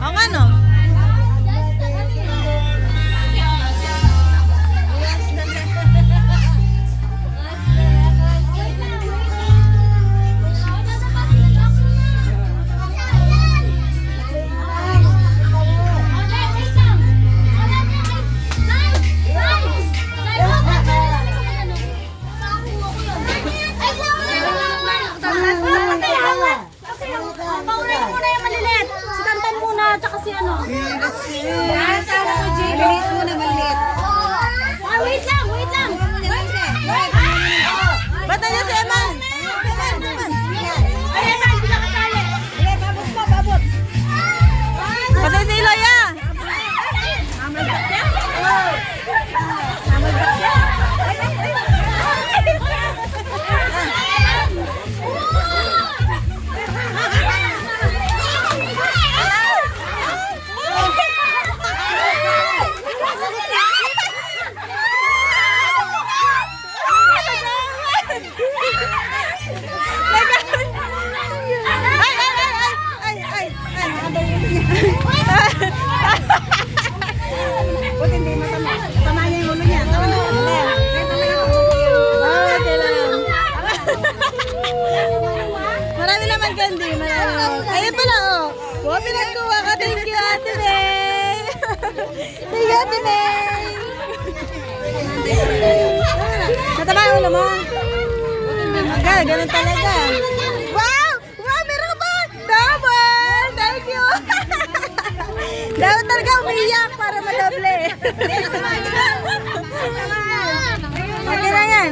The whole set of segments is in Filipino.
Ang ano? Marami naman candy, marami naman. Ayun pala, oh. Wow, pinagkuha ka. Thank you, Ate May. Thank you, Ate May. Natama yung ulo mo. Aga, ganun talaga. Wow! Wow, meron ka ba? Double! Thank you. Dapat talaga umiyak para madoble. Okay na yan.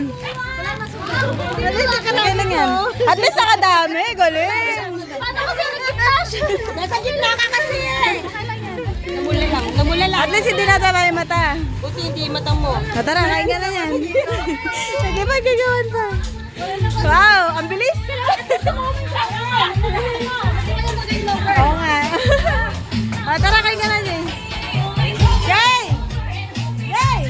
Okay lang yan. At least nakadami. Galing. Paano kasi nag-flash? Nasa gitna ka kasi eh. Namula lang. Namula lang. At least hindi natama yung mata. Buti hindi mata mo. Tara, kain ka na yan. Sige pa, gagawan pa. Wow, ang bilis. Oo nga. Tara, kain ka na yan. Jay! Jay!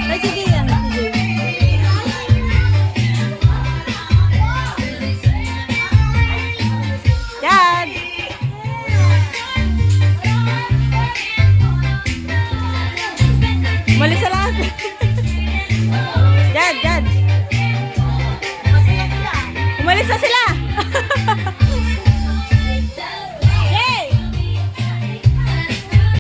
Ay, sige yan. Dad! Malis sa lahat.